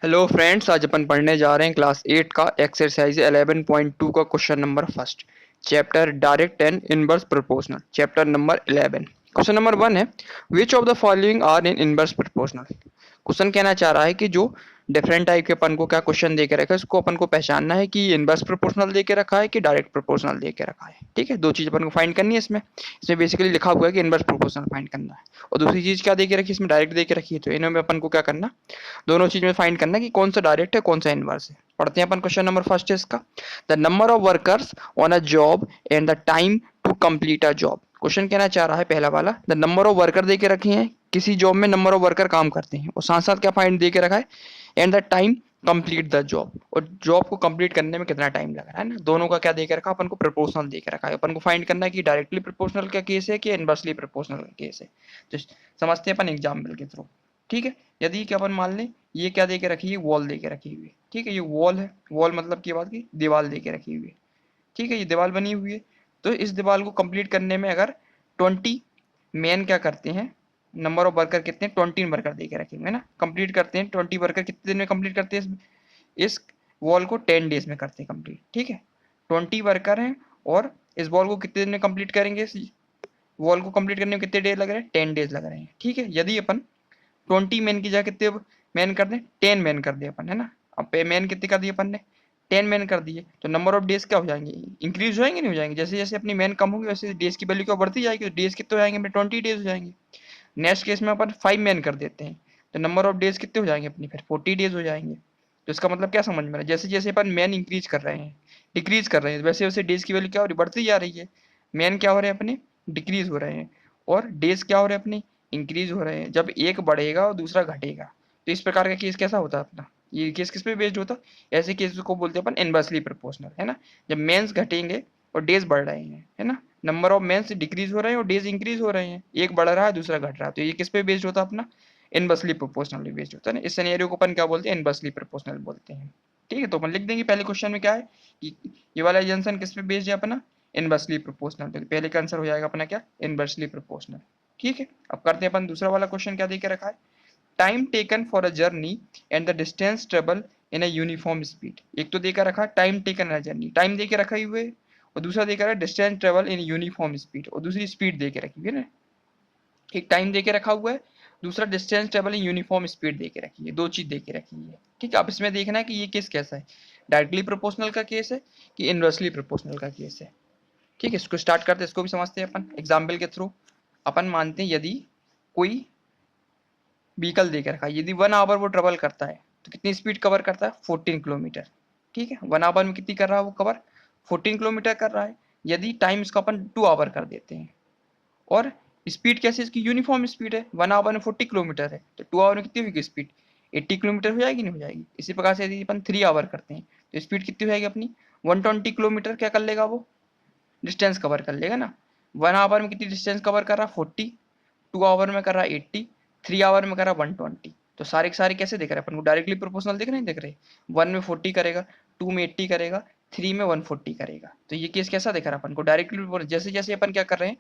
Hello friends, आज अपन पढ़ने जा रहे हैं क्लास 8 का एक्सरसाइज 11.2 का question number first, chapter direct and inverse proportional, chapter number 11। Question number 1 है, which of the following are in inverse proportional. Question कहना चाह रहा है कि जो डिफरेंट टाइप के अपन को क्या क्वेश्चन दे के रखा है, उसको अपन को पहचानना है कि ये इनवर्स प्रोपोर्शनल दे के रखा है कि डायरेक्ट प्रोपोर्शनल दे के रखा है। ठीक है, दो चीज अपन को फाइंड करनी है इसमें बेसिकली लिखा हुआ है कि इनवर्स प्रोपोर्शनल फाइंड करना है, और दूसरी चीज क्या दे के रखी है, इसमें डायरेक्ट दे के रखी है। तो इनमें अपन को क्या करना, दोनों चीज में फाइंड करना है कि कौन सा डायरेक्ट है कौन सा इनवर्स है। पढ़ते हैं अपन क्वेश्चन नंबर फर्स्ट है इसका, the number of workers on a job and the time to complete a job. Question कहना चाह रहा है पहला वाला, द नंबर ऑफ वर्कर दे के रखे हैं, किसी जॉब में नंबर ऑफ वर्कर काम करते हैं, और साथ साथ क्या फाइंड दे के रखा है, and the time complete the job, और जॉब को कंप्लीट करने में कितना टाइम लग रहा है ना। दोनों का क्या दे के रखा, अपन को प्रोपोर्शनल दे के रखा है। अपन को फाइंड करना है कि डायरेक्टली प्रोपोर्शनल का केस है कि इनवर्सली प्रोपोर्शनल का केस है। तो समझते हैं अपन एग्जाम्पल के थ्रू। ठीक है, यदि क्या अपन मान लें ये क्या दे के रखी है, वॉल दे के रखी हुई है। ठीक है, ये वॉल है, वॉल मतलब की बात की दीवार दे के रखी हुई है। ठीक है, ये दीवार बनी हुई है, तो इस दीवार को कंप्लीट करने में अगर 20 मैन क्या करते हैं, नंबर ऑफ वर्कर कितने, 20 वर्कर दे के रखेंगे ना, कंप्लीट करते हैं। 20 वर्कर कितने दिन में कंप्लीट करते हैं इस वॉल को, 10 डेज में करते हैं कंप्लीट। ठीक है, 20 वर्कर हैं और इस वॉल को कितने दिन में कंप्लीट करेंगे, इस वॉल को कंप्लीट करने में कितने डेज लग रहे हैं, 10 डेज लग रहे हैं। ठीक है, यदि अपन 20 मैन की जगह कितने मैन कर दें, 10 मैन कर दिए अपन, है ना। अब पे मैन कितने कर दिए अपन ने, 10 मैन कर दिए, तो नंबर ऑफ डेज क्या हो जाएंगे, इंक्रीज हो जाएंगे नहीं हो जाएंगे। जैसे जैसे अपनी मैन कम होगी वैसे डेज की वैल्यू क्या बढ़ती जाएगी, तो डेज कितने हो जाएंगे अपने, 20 डेज हो जाएंगे। नेक्स्ट केस में अपन 5 मैन कर देते हैं, तो नंबर ऑफ डेज कितने हो जाएंगे अपनी, फिर 40 डेज हो जाएंगे। तो इसका मतलब क्या समझ में आ रहा है, जैसे जैसे अपन मैन इंक्रीज कर रहे हैं, डिक्रीज कर रहे हैं, वैसे वैसे डेज की वैल्यू क्या हो रही है, बढ़ती जा रही है। मैन क्या हो रहे हैं अपने, डिक्रीज हो रहे हैं, और डेज क्या हो रहे हैं अपने, इंक्रीज हो रहे हैं। जब एक बढ़ेगा और दूसरा घटेगा, तो इस प्रकार का केस कैसा होता है अपना, ये केस किस पे बेस्ड होता है, ऐसे केस को बोलते हैं अपन इनवर्सली प्रोपोर्शनल, है ना। जब मेंस घटेंगे और डेज बढ़ रहे हैं, है ना, नंबर ऑफ मेंस डिक्रीज हो रहे हैं और डेज इंक्रीज हो रहे हैं, एक बढ़ रहा है दूसरा घट रहा है, तो ये किस पे बेस्ड होता है अपना, इनवर्सली प्रोपोर्शनल बेस्ड होता है ना। इस सिनेरियो को अपन क्या बोलते हैं, इनवर्सली प्रोपोर्शनल बोलते हैं। ठीक है, तो अपन लिख देंगे पहले क्वेश्चन में क्या है कि ये वाला एजेंशन किस पे बेस्ड है अपना, इनवर्सली प्रोपोर्शनल। तो पहले का आंसर हो जाएगा अपना क्या, इनवर्सली प्रोपोर्शनल। ठीक है, अब करते हैं अपन दूसरा वाला क्वेश्चन, क्या देके रखा है, time taken for a journey and the distance travel in a uniform speed. एक तो देकर रखा time taken in journey, time देके रखा ही हुए, और दूसरा देकर रखा distance travel in uniform speed, और दूसरी स्पीड देके रखी हुई है ना। एक टाइम देके रखा हुआ है, दूसरा distance travel in uniform speed देके रखी है, दो चीज देके रखी है। ठीक है, अब इसमें देखना है कि ये केस कैसा है, डायरेक्टली प्रोपोर्शनल का केस है कि इनवर्सली प्रोपोर्शनल का केस है। ठीक है, इसको स्टार्ट करते हैं, इसको भी समझते हैं अपन एग्जाम्पल के थ्रू। अपन मानते हैं यदि कोई व्हीकल दे के रखा है, यदि 1 आवर वो ट्रेवल करता है तो कितनी स्पीड कवर करता है, 14 किलोमीटर। ठीक है, 1 आवर में कितनी कर रहा है वो कवर, 14 किलोमीटर कर रहा है। यदि टाइम इसका अपन 2 आवर कर देते हैं, और स्पीड कैसे इसकी यूनिफॉर्म स्पीड है, 1 आवर में 40 किलोमीटर है, तो 2 आवर में कितनी होगी स्पीड, 80 किलोमीटर हो जाएगी नहीं हो जाएगी। इसी प्रकार से यदि अपन 3 आवर करते हैं तो स्पीड कितनी हो जाएगी अपनी, 120 किलोमीटर क्या कर लेगा वो, डिस्टेंस कवर कर लेगा ना। 1 आवर में कितनी डिस्टेंस कवर कर रहा है, 40, 2 आवर में कर रहा है 80, 3 आवर में कर रहा है 120। तो सारे के सारे कैसे दिख रहे हैं अपन को, डायरेक्टली प्रोपोर्शनल दिख नहीं दिख रहे, 1 में 40 करेगा, 2 में 80 करेगा, 3 में 140 करेगा। तो ये केस कैसा दिख रहा है अपन को, डायरेक्टली। जैसे जैसे अपन क्या कर रहे हैं,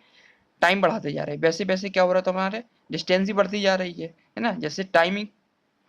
टाइम बढ़ाते जा रहे हैं, वैसे वैसे क्या हो रहा है, तो हमारे डिस्टेंस ही बढ़ती जा रही है ना। जैसे टाइमिंग,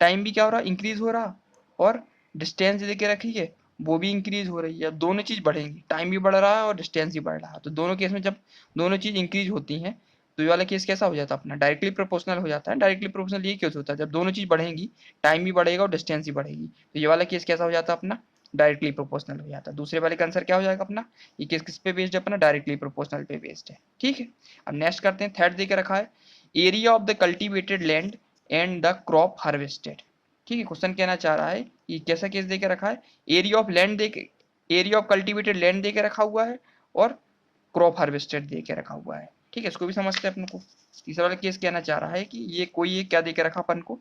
टाइम भी क्या हो रहा है, इंक्रीज हो रहा, और डिस्टेंस देके रखी है वो भी इंक्रीज हो रही है। अब दोनों चीज बढ़ेंगी, टाइम भी बढ़ रहा है और डिस्टेंस भी बढ़ रहा है, तो दोनों केस में जब दोनों चीज इंक्रीज होती हैं तो ये वाला केस कैसा हो जाता है अपना, डायरेक्टली प्रोपोर्शनल हो जाता है। डायरेक्टली प्रोपोर्शनल ये केस होता है जब दोनों चीज बढ़ेंगी, टाइम भी बढ़ेगा और डिस्टेंस भी बढ़ेगी, तो ये वाला केस कैसा हो जाता है अपना, डायरेक्टली प्रोपोर्शनल हो जाता है। दूसरे वाले का आंसर क्या हो जाएगा अपना, ये केस किस पे बेस्ड है अपना, डायरेक्टली प्रोपोर्शनल पे बेस्ड है। ठीक है, अब नेक्स्ट करते हैं, थर्ड देके रखा है, area of the cultivated land and the crop harvested. ठीक है, क्वेश्चन कहना चाह रहा है कि कैसा केस देके रखा है, एरिया ऑफ लैंड दे, एरिया ऑफ कल्टिवेटेड लैंड दे के रखा हुआ है, और क्रॉप हार्वेस्टेड दे के रखा हुआ है। ठीक है, इसको भी समझते हैं अपन को। तीसरा वाला केस कहना चाह रहा है कि ये कोई एक क्या दे के रखा अपन को,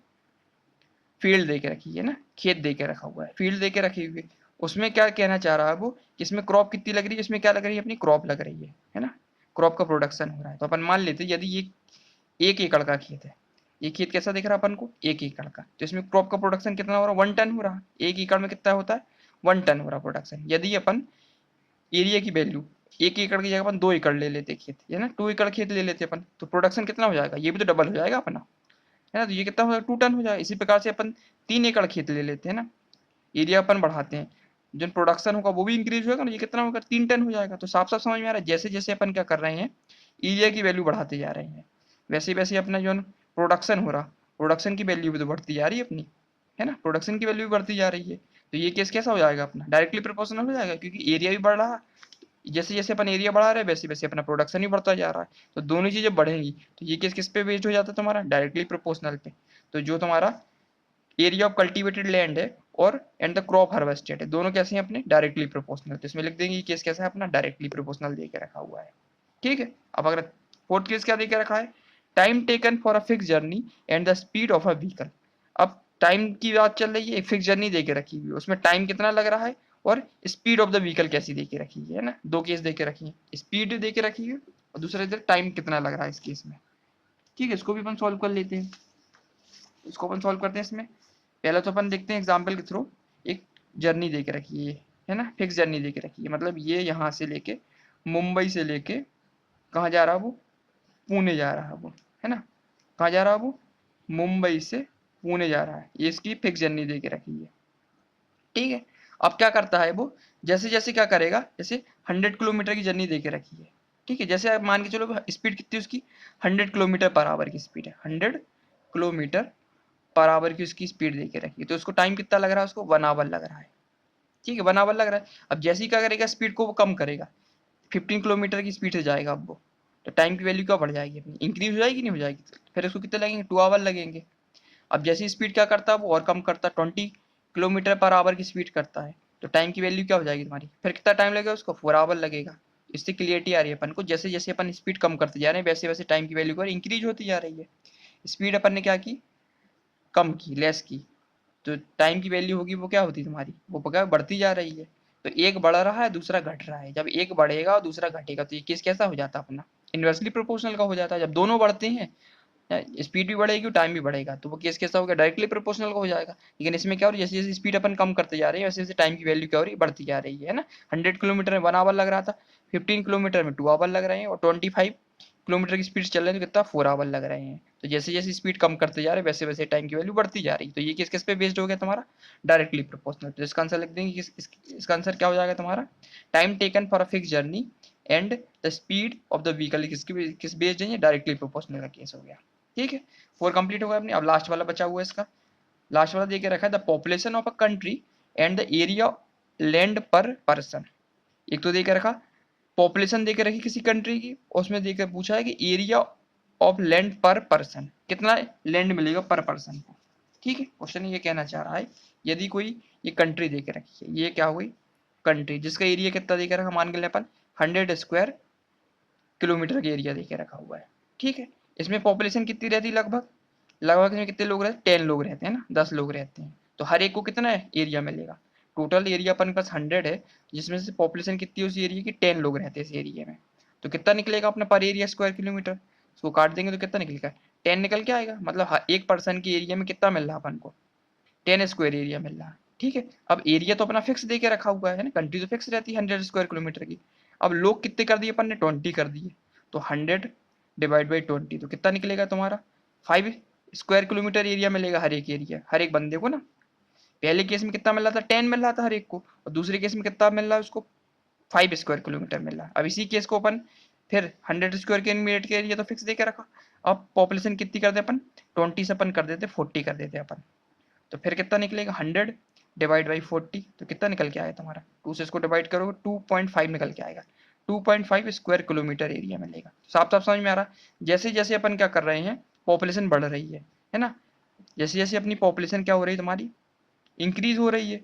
फील्ड दे के रखी है ना, खेत दे के रखा हुआ है, फील्ड दे के रखी हुई है। उसमें क्या कहना चाह रहा है वो कि इसमें क्रॉप कितनी लग रही है, इसमें क्या लग रही है अपनी, क्रॉप लग रही है ना, क्रॉप का प्रोडक्शन हो रहा है। तो अपन मान लेते यदि ये 1 एकड़ का खेत है, ये खेत कैसा दिख रहा है अपन को, 1 एकड़ का, तो इसमें क्रॉप का प्रोडक्शन कितना हो रहा है, 1 टन हो रहा है। 1 एकड़ में कितना होता है, 1 टन हो रहा प्रोडक्शन। यदि अपन एरिया की वैल्यू 1 एकड़ की जगह अपन 2 एकड़ ले लेते खेत, है ना, 2 एकड़ खेत ले लेते अपन, तो प्रोडक्शन कितना हो जाएगा, ये भी तो डबल हो जाएगा अपना। है ना। तो ये कितना हो जाएगा 2 टन हो जाएगा। इसी प्रकार से अपन 3 एकड़ खेत ले लेते हैं ना, एरिया अपन बढ़ाते हैं, जो प्रोडक्शन होगा वो भी इंक्रीज होगा ना, ये कितना होगा 3 टन हो जाएगा। तो साफ साफ समझ में आ रहा है, जैसे जैसे अपन क्या कर रहे हैं एरिया की वैल्यू बढ़ाते जा रहे हैं, वैसे वैसे अपना जो प्रोडक्शन हो रहा, प्रोडक्शन की वैल्यू भी तो बढ़ती जा रही है अपनी, है ना, प्रोडक्शन की वैल्यू भी बढ़ती जा रही है। तो ये केस कैसा हो जाएगा अपना डायरेक्टली प्रोपोर्शनल हो जाएगा, क्योंकि एरिया भी बढ़ रहा, जैसे जैसे अपन एरिया बढ़ा रहे हैं वैसे वैसे अपना प्रोडक्शन भी बढ़ता जा रहा है। तो दोनों चीजें बढ़ेंगी, तो ये केस किस पे बेस्ड हो जाता है तुम्हारा डायरेक्टली प्रोपोर्शनल पे। तो जो तुम्हारा एरिया ऑफ कल्टीवेटेड लैंड है और एंड द क्रॉप हार्वेस्टेड है, दोनों कैसे हैं अपने डायरेक्टली प्रोपोर्शनल। तो इसमें लिख देंगे ये केस कैसा है अपना डायरेक्टली प्रोपोर्शनल दे के रखा हुआ है। ठीक है। अब अगर फोर्थ केस क्या दे के रखा है, time taken for a fix journey and the speed of a vehicle. अब टाइम की बात चल रही है, एक फिक्स जर्नी दे के रखी हुई है, उसमें टाइम कितना लग रहा है और स्पीड ऑफ द व्हीकल कैसी दे के रखी है ना, दो केस दे के रखी है, स्पीड दे के रखी है और दूसरा इधर टाइम कितना लग रहा है इस केस में। ठीक है, इसको भी अपन सॉल्व कर लेते हैं। इसको अपन सॉल्व करते हैं। इसमें पहले तो अपन देखते हैं एग्जाम्पल के थ्रू, एक जर्नी दे के रखी है ना, फिक्स जर्नी दे के रखी है, मतलब ये यहाँ से लेके मुंबई से लेके कहाँ जा रहा है वो, पुणे जा रहा है वो, है ना, कहाँ जा रहा है वो, मुंबई से पुणे जा रहा है, ये इसकी फिक्स जर्नी दे के रखी है। ठीक है। अब क्या करता है वो, जैसे जैसे क्या करेगा, जैसे 100 किलोमीटर की जर्नी दे के रखी है। ठीक है, जैसे आप मान के चलो स्पीड कितनी उसकी 100 किलोमीटर पर आवर की स्पीड है, 100 किलोमीटर पर आवर की उसकी स्पीड दे के रखी है। तो उसको टाइम कितना लग रहा है, उसको 1 आवर लग रहा है। ठीक है, 1 आवर लग रहा है। अब जैसे ही क्या करेगा, स्पीड को वो कम करेगा, 15 किलोमीटर की स्पीड से जाएगा अब वो, तो टाइम की वैल्यू क्या बढ़ जाएगी अपनी, इंक्रीज हो जाएगी नहीं हो जाएगी, फिर उसको कितने लगेंगे 2 आवर लगेंगे। अब जैसी स्पीड क्या करता है वो और कम करता है, 20 किलोमीटर पर आवर की स्पीड करता है, तो टाइम की वैल्यू क्या हो जाएगी तुम्हारी, फिर कितना टाइम लगेगा उसको 4 आवर लगेगा। इससे क्लियरिटी आ रही है अपन को, जैसे जैसे अपन स्पीड कम करते जा रहे हैं वैसे वैसे टाइम की वैल्यू इंक्रीज होती जा रही है। स्पीड अपन ने क्या की, कम की, लेस की, तो टाइम की वैल्यू होगी वो क्या होती तुम्हारी, वो क्या बढ़ती जा रही है। तो एक बढ़ रहा है दूसरा घट रहा है, जब एक बढ़ेगा और दूसरा घटेगा तो ये केस कैसा हो जाता है अपना इन्वर्सली प्रोपोर्शनल का हो जाता है। जब दोनों बढ़ते हैं, स्पीड भी बढ़ेगी टाइम भी बढ़ेगा, तो वो केस कैसा हो गया डायरेक्टली प्रोपोर्शनल का हो जाएगा। लेकिन इसमें क्या हो रही है, जैसे जैसे स्पीड अपन कम करते जा रहे हैं वैसे वैसे टाइम की वैल्यू क्या हो रही है, बढ़ती जा रही है ना। 100 किलोमीटर में 1 आवर लग रहा था, 15 किलोमीटर में 2 आवर लग रहे हैं, और 25 किलोमीटर की स्पीड चल रहे हैं तो कितना 4 आवर लग रहे हैं। तो जैसे जैसे स्पीड कम करते जा रहे हैं वैसे वैसे टाइम की वैल्यू बढ़ती जा रही है। तो ये किस पे बेस्ड हो गया तुम्हारा डायरेक्टली प्रोपोर्शनल। तो इसका आंसर लिख देंगे, इसका आंसर क्या हो जाएगा तुम्हारा, time taken for a fix journey and the speed of the vehicle किस बेस्ड है, डायरेक्टली प्रोपोर्शनल का केस हो गया। ठीक है, 4 कंप्लीट हो गया अपने। अब लास्ट वाला बचा हुआ है इसका, लास्ट वाला देके रखा है the population of a country and the area land पर पर्सन। एक तो देके रखा पॉपुलेशन देके रखी किसी कंट्री की, उसमें देकर पूछा है कि एरिया ऑफ लैंड पर पर्सन, कितना लैंड मिलेगा पर पर्सन को। ठीक है, क्वेश्चन ये कहना चाह रहा है यदि कोई ये कंट्री देके रखी है, ये क्या हुई कंट्री, जिसका एरिया कितना देके रखा, मान के लिए अपन 100 स्क्वायर किलोमीटर का एरिया देके रखा हुआ है। ठीक है, इसमें पॉपुलेशन कितनी रहती है, लगभग लगभग इसमें कितने लोग रहते हैं, 10 लोग रहते हैं ना, 10 लोग रहते हैं। तो हर एक को कितना है एरिया मिलेगा, टोटल एरिया अपन के पास 100 है, जिसमें से पॉपुलेशन कितनी है उस एरिया की, 10 लोग रहते हैं इस एरिया में। तो कितना निकलेगा अपना पर एरिया स्क्वायर किलोमीटर, उसको काट देंगे तो कितना निकलेगा 10 निकल के आएगा। मतलब एक पर्सन के एरिया में कितना मिल रहा है अपन को, 10 स्क्वायर एरिया मिल रहा है। ठीक है, अब एरिया तो अपना फिक्स दे के रखा हुआ है ना, कंट्री तो फिक्स रहती है 100 स्क्वायर किलोमीटर की। अब लोग कितने कर दिए अपन ने, 20 कर दिए, तो 100/20, तो कितना निकलेगा तुम्हारा 5 स्क्वायर किलोमीटर एरिया मिलेगा हर एक एरिया, हर एक बंदे को ना। पहले केस में कितना मिल रहा था 10 मिल रहा था हर एक को, और दूसरे केस में कितना मिल रहा है उसको 5 स्क्वायर किलोमीटर मिल रहा है। अब इसी केस को अपन फिर 100 स्क्वायर के एरिया तो फिक्स दे के रखा, अब पॉपुलेशन कितनी कर दे अपन 20 से अपन कर देते 40 कर देते अपन, तो फिर कितना निकलेगा 100/40, तो कितना निकल के आएगा तुम्हारा, 2 से इसको डिवाइड करोगे 2.5 निकल के आएगा, 2.5 स्क्वायर किलोमीटर एरिया मिलेगा। साफ साफ समझ में आ रहा है, जैसे जैसे अपन क्या कर रहे हैं पॉपुलेशन बढ़ रही है ना, जैसे जैसे अपनी पॉपुलेशन क्या हो रही है तुम्हारी इंक्रीज हो रही है,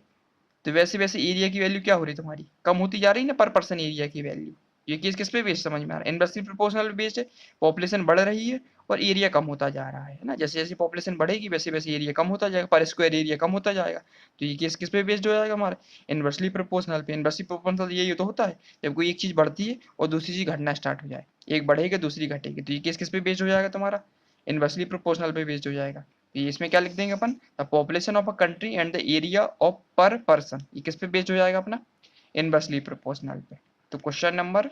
तो वैसे वैसे एरिया की वैल्यू क्या हो रही है तुम्हारी कम होती जा रही है ना, पर पर्सन एरिया की वैल्यू। ये केस किस पे बेस्ड समझ में आ रहा है, इनवर्सली प्रोपोर्शनल बेस्ड है, पॉपुलेशन बढ़ रही है और एरिया कम होता जा रहा है ना, जैसे जैसे पॉपुलेशन बढ़ेगी वैसे वैसे एरिया कम होता जाएगा, पर स्क्वायर एरिया कम होता जाएगा। तो ये केस किस पे बेस्ड हो जाएगा हमारा इनवर्सली प्रोपोर्शनल पे। इनवर्सली प्रोपोर्शनल यही तो होता है जब कोई एक चीज बढ़ती है और दूसरी चीज घटना स्टार्ट हो जाए, एक बढ़ेगी दूसरी घटेगी, तो ये केस किस पे बेस्ड हो जाएगा तुम्हारा इनवर्सली प्रोपोर्शनल पे बेस्ड हो जाएगा। तो इसमें क्या लिख देंगे अपन, the population of a country and the area of per person, ये किस पे बेस्ड हो जाएगा अपना इनवर्सली प्रोपोर्शनल पे। तो क्वेश्चन नंबर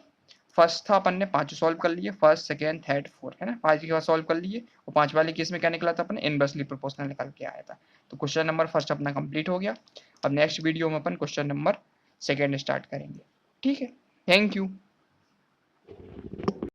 फर्स्ट था अपन ने 5 सॉल्व कर लिए, फर्स्ट सेकेंड थर्ड फोर्थ, है ना, 5 के बाद सॉल्व कर लिए, और 5 वाले केस में क्या निकला था अपन इनवर्सली प्रोपोर्शनल निकल के आया था। तो क्वेश्चन नंबर फर्स्ट अपना कंप्लीट हो गया। अब नेक्स्ट वीडियो में अपन क्वेश्चन नंबर सेकेंड स्टार्ट करेंगे। ठीक है, थैंक यू।